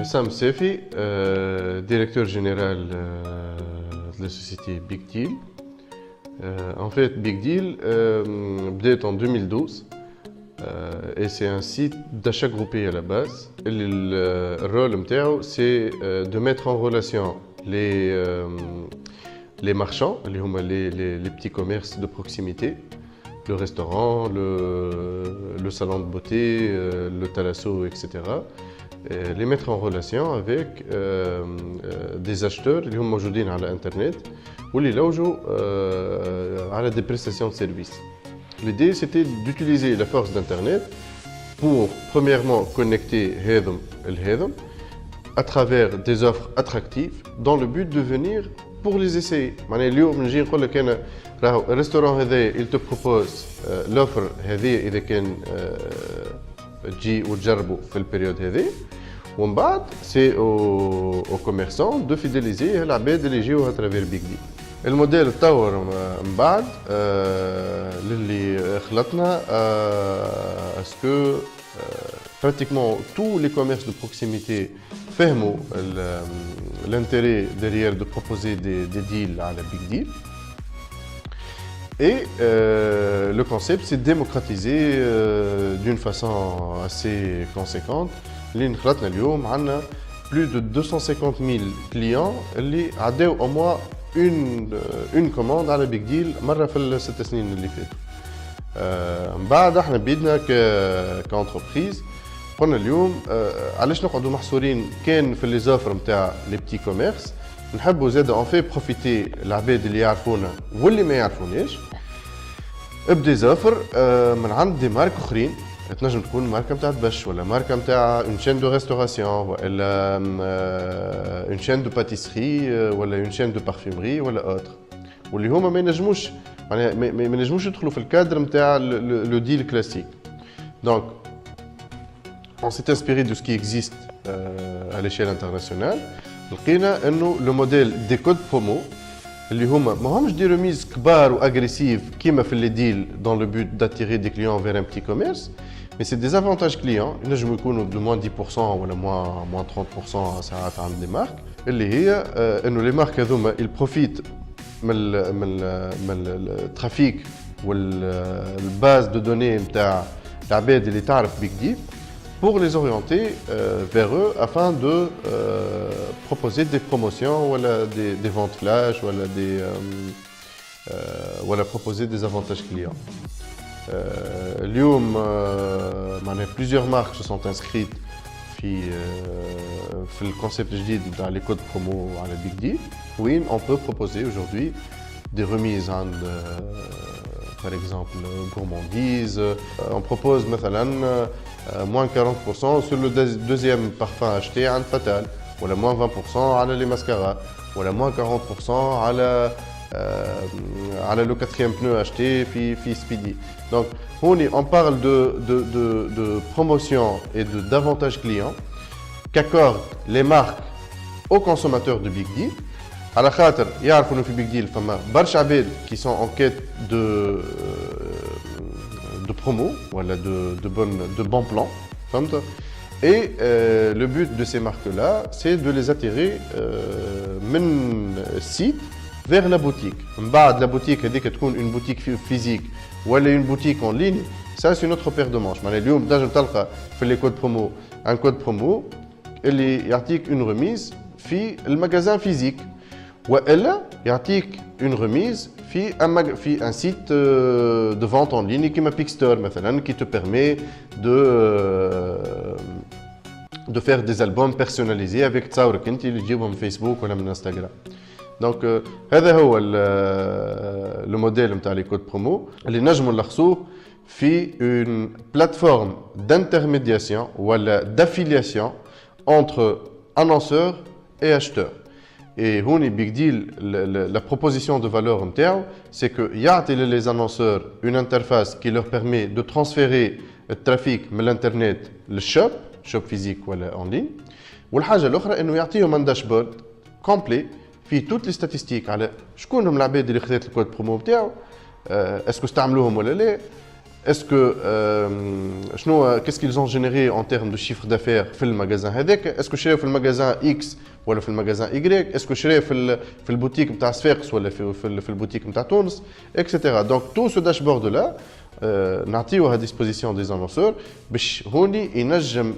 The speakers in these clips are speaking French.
Sam Sefi, directeur général de la société Big Deal. En fait, Big Deal بدأت en 2012 et c'est un site d'achat groupé à la base. Le rôle نتاعو c'est de mettre en relation les marchands, les petits commerces de proximité, le restaurant, le salon de beauté, le thalasso, etc. Les mettre en relation avec des acheteurs qui sont موجودين على الانترنت واللي يلوجوا على des prestations de services. L'idée c'était d'utiliser la force d'internet pour premièrement connecter هذم الهذم à travers des offres attractives dans le but de venir pour les essayer. معناها اليوم نجي نقول لك انا راهو الريستوران هذا il te propose l'offre هذه اذا كان تجي وتجربوا في البريود هذه ومن بعد سي او كوميرسون دو فيديليزي العباد اللي يجيو اترافير بيك دي. الموديل تطور من بعد للي خلطنا اسكو pratiquement tous les commerces de proximité فهموا l'intérêt derrière de proposer des deals à la big deal. Et le concept s'est démocratisé d'une façon assez conséquente. اللي خلطنا اليوم عندنا plus de 250 000 clients اللي عداو au moins une commande على بيج ديل مرة في الست سنين اللي فاتوا. من بعد احنا بيدنا كانتربريز قلنا اليوم علاش نقعدوا محصورين كان في لي زوفر نتاع لي بتي كوميرس، نحبوا زاد اون في بروفيتي العباد اللي يعرفونا واللي ما يعرفوناش بدي زوفر من عند دي مارك اخرين. تنجم تكون ماركه نتاع دبش ولا ماركه نتاع اون شين دو ريستوراسيون ولا اون شين دو باتيسري ولا اون شين دو بارفيمري ولا اوتر واللي هما ما ينجموش معناها ما ينجموش يدخلوا في الكادر نتاع لو ديل كلاسيك. دونك on s'est inspiré de ce qui existe à l'échelle internationale. لقينا انه لو موديل دي كود برومو اللي هما ماهمش دي ريميز كبار واغريسيف كيما في لي ديل dans le but d'attirer des clients vers un petit commerce, mais c'est des avantages clients ينجموا يكونوا de moins 10% ولا moins 30% ساعات عند دي مارك اللي هي انه لي مارك هذوما ils profitent من الترافيك والباز دو دوني نتاع العباد اللي تعرف بيك ديل pour les orienter vers eux afin de proposer des promotions ou des ventes flash ou proposer des avantages clients. اليوم plusieurs marques se sont inscrites في الconcept الجديد نتاع les codes promo على Big Deal وين on peut proposer aujourd'hui des remises par exemple gourmandise. On propose مثلا moins 40% sur le deuxième parfum acheté عند Fatal ولا moins 20% على les mascaras ولا moins 40% على le quatrième pneu acheté في Speedy. Donc on parle de promotion et d'avantages clients qu'accordent les marques aux consommateurs de Big Deal. على خاطر يعرفوا انه في بيج ديل فما برشا عباد qui sont en quête de promo ولا de bons plans فهمت. Et le but de ces marques-là, c'est de les attirer من site vers la boutique. من بعد la boutique هذيك تكون une boutique physique ولا une boutique en ligne, ça c'est une autre paire de manches. معناها اليوم تنجم تلقى في les codes promo un code promo اللي يعطيك une remise في المجازان physique. وإلا يعطيك une remise في un site de vente en ligne كيما Pixstore مثلا qui te permet de faire des albums personnalisés avec تصاورك انت اللي تجيبهم من فيسبوك ولا من انستغرام. دونك هذا هو لو موديل نتاع لي كود برومو اللي نجموا نلخصوه في une plateforme d'intermédiation ولا d'affiliation entre annonceurs et acheteurs. Et Houni Big Deal, la proposition de valeur نتاعو c'est que يعطي les annonceurs une interface qui leur permet de transférer le trafic من l'internet للشوب physique ولا en ligne. والحاجة الأخرى إنه يعطيهم un dashboard complet فيه toutes les statistiques على شكون هم العباد اللي خذات الكود برومو نتاعو، اسكو استعملوهم ولا لا، est-ce que qu'est-ce qu'ils ont généré en termes de chiffre d'affaires في المagasin هذاك؟ est-ce que شراو في المagasin X ولا في المagasin Y؟ est-ce que شراو في البوتيك نتاع صفاقس ولا في البوتيك نتاع تونس etc. donc tout ce dashboard là نعطيوه à disposition des annonceurs باش هوني ينجم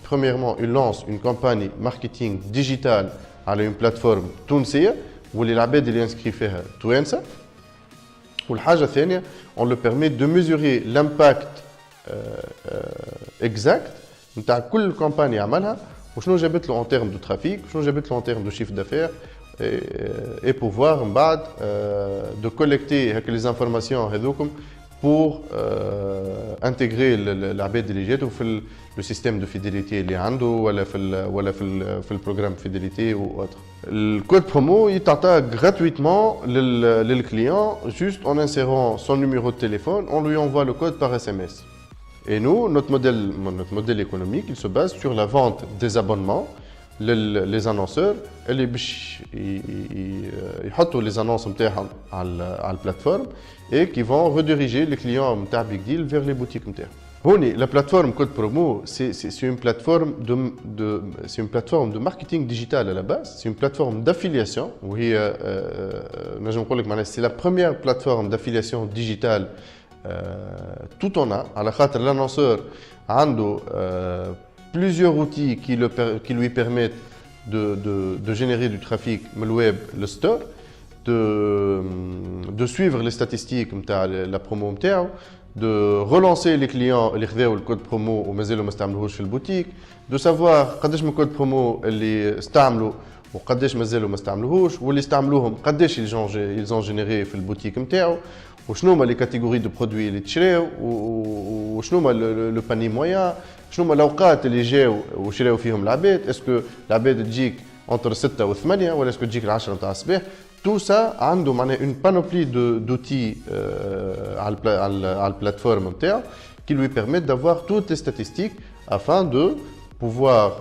premièrement il lance une campagne marketing digitale على une plateforme تونسيه واللي العباد اللي انسكري فيها توانسه. والحاجه الثانيه on le permet de mesurer l'impact exact نتاع كل كامباني يعملها وشنو جابت له en termes de trafic وشنو جابت له en termes de chiffre d'affaires et pouvoir من بعد de collecter هك les informations هذوكم pour intégrer العباد اللي جاتو في le système de fidélité اللي عنده ولا في البروغرام fidélité ou autre. الكود برومو يتعطى gratuitement للكليون juste en insérant son numéro de téléphone, on lui envoie le code par SMS. Et nous, notre modèle économique, il se base sur la vente des abonnements. Les annonceurs اللي باش يحطوا les annonces نتاعهم على البلاتفورم et qui vont rediriger les clients نتاع Big Deal vers les boutiques نتاعهم. هوني la plateforme Code Promo c'est une plateforme de marketing digital à la base, c'est une plateforme d'affiliation وهي نجم نقول لك معناها c'est la première plateforme d'affiliation digitale tout en un على خاطر l'annonceur عنده plusieurs outils qui lui permettent de générer du trafic le web, le store, de suivre les statistiques de la promo, de relancer les clients qui ont le code promo ou qui ne l'ont pas dans boutique, de savoir قداش من code promo اللي استعملوا وقداش مازالوا ما استعملوهوش واللي استعملوهم قداش ils ont généré في البوتيك نتاعو وشنو هما les catégories de produits اللي تشراو وشنو هما le panier moyen شنو هما الاوقات اللي جاو وشراو فيهم العباد اسكو العباد تجيك entre 6 و 8 ولا اسكو تجيك 10 نتاع الصباح tout ça عنده معناها une panoplie d'outils على البلاتفورم نتاعو qui lui permettent d'avoir toutes les statistiques afin de pouvoir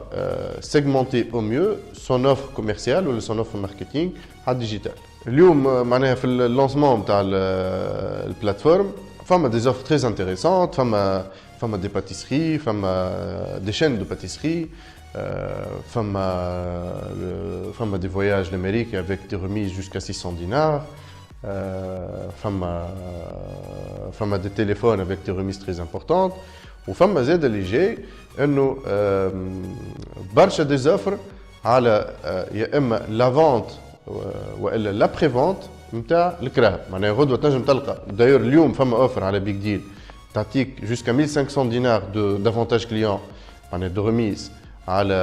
segmenter au mieux son offre commerciale ou son offre marketing à digital. اليوم معناها في اللانسمون نتاع البلاتفورم فما des offres très intéressantes, فما des pâtisseries, فما des chaînes de pâtisseries, فما des voyages d'Amérique avec des remises jusqu'à 600 dinars, فما des téléphones avec des remises très importantes وفما زاد اللي جاي انه برشا des offres على يا اما لا فونت والا لا بريفونت نتاع الكراهب. معناها غدوه تنجم تلقى داير اليوم فما اوفر على بيج ديل تعطيك جوسكا 1500 دينار دافونتاج كليون معناها دو ريميز على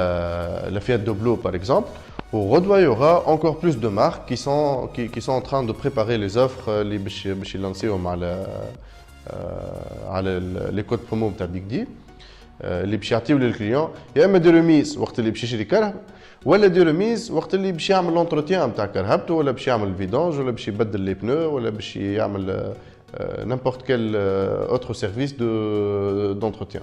لا فيات دوبلو باغ اكزومبل. وغدوه يوغا encore plus de marques qui sont en train de préparer les offres اللي باش يلانسيوهم على لي كود برومو نتاع بيج ديل اللي باش يعطيو للكليون يا اما دي ريميز وقت اللي باش يشري كرهب ولا دي ريميز وقت اللي باش يعمل لونتروتيان نتاع كرهبته ولا باش يعمل فيدونج ولا باش يبدل لي بنو ولا باش يعمل n'importe quel autre service d'entretien.